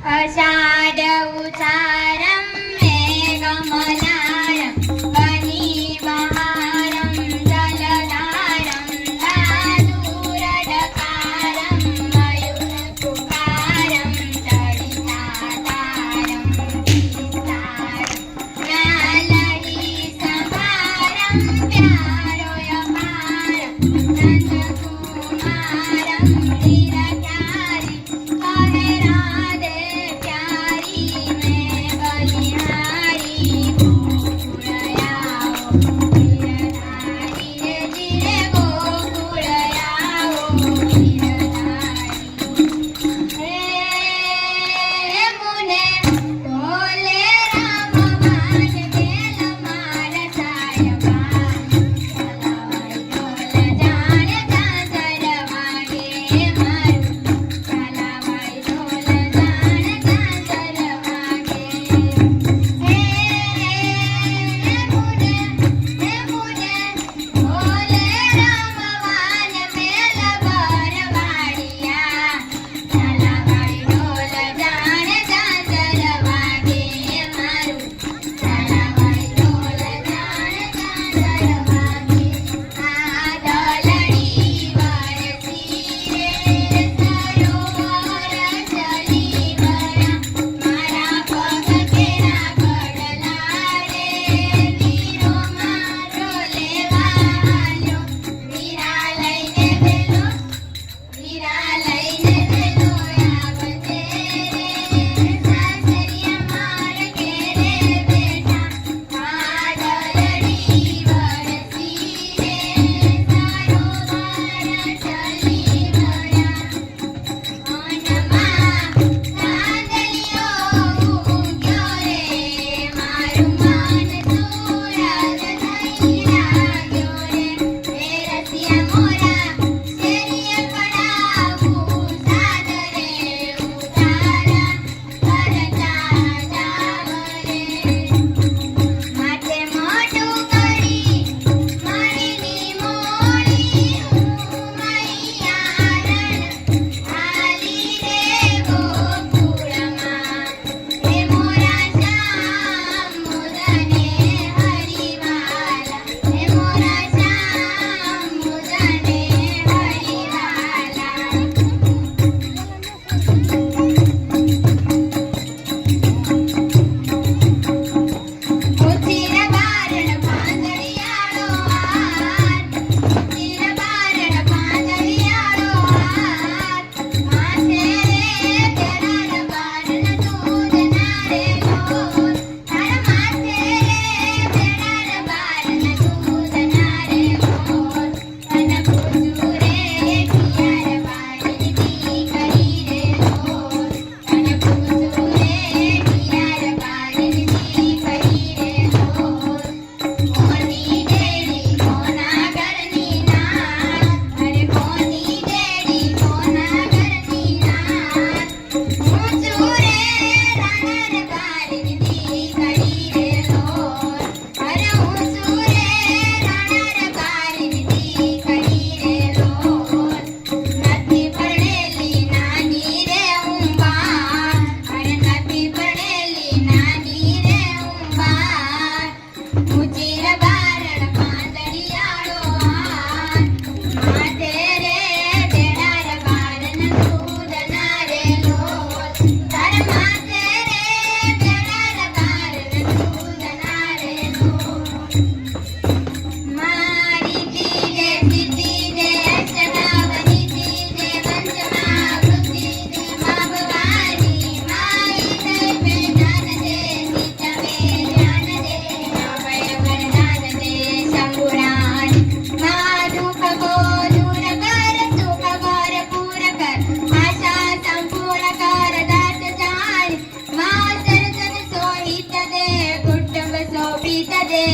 आषाढ उचारं मेघमलारं वनिबहारं जलधारं दादूरडकारं मयूरपुकारं सरितातारं विस्तारं नालडीसभारं प्यारोयपारं नन्दकुमारं धीरचारि कहे राधे प्यारी मैं बलिहारी गोकुळयाओ गिरधारी रे जिरे गोकुळयाओ गिरधारी हे मुने बोले राम मान गेल मार सायबा चलावाई ढोल जाण दासर वागे मारू चलावाई ढोल जाण दासर वागे हे मुने बोले राम मान मेल भरवाडिया चलावाई ढोल जाण दासर वागे मारू चलावाई ढोल जाण दासर वागे आदलडी वरसी रे सरोवर चली वरा मारा पग केरा घडला रे वीरो मारो लेवा आल्यो वीरा लઈને વેલો આવજે રે સાસરિયા માર ઘેરે બેઠા આદલડી વરસી રે સરોવર ચલી વરા મનમાં સાંદલિયો ઉગ્યો રે મારું મન સુરત થઈ લાગ્યો રે રસિયા મોરા શેરીએ પડાવું સાદરે ઉતારા કરતા જાવ રે માથે મોઢું કરી મારીની મોળી હું મૈયારણ હાલી રે ગોકુળમાં હે મોરા શ્યામ મુદને હરિવાલા હે મોરા શ્યામ મુદને હરિવાલા ઉચિર બારણ પાંદડિયાળો હાથ ઉચિર બારણ પાંદડિયાળો હાથ માથે રે તેરાર બારણ દૂધના રે ઢોલ તાર માથે રે તેરાર બારણ દૂધના રે ઢોલ તન પૂછું રે પિયાર બારની દીકરી રે ઢોલ તન પૂછું રે પિયાર બારની દીકરી રે ઢોલ કોની દેડી કોના ઘરની નાથ અરે કોની દેડી કોના ઘરની નાથ પૂછું રે રાણર બારની દીકરી રે ઢોલ અરે પૂછું રે રાણર બારની દીકરી રે ઢોલ નથી પરણેલી નાની રે હું બા અરે નથી પરણેલી નાની રે હું બા ઉચિર બારણ પાંદડિયાળો હાથ માથે રે તેડાર બારણ દૂધના રે ઢોલ તાર માથે રે તેડાર બારણ દૂધના રે ઢોલ મારી દીજે સીધી દે અષ્ટનાવની દીજે પંચમા વૃત્તિ દે મા ભવાની માઈ થઈ પે જ્ઞાન દે નીચમે ધ્યાન દે અભય વરદાન દે શંભુરાજ મા દુઃખ કો દૂર કર સુખ ભરપૂર કર આશા સંપૂર્ણ કર દાસ જાન મા સર્જન સોહિત દે કુટુંબ શોભિત દે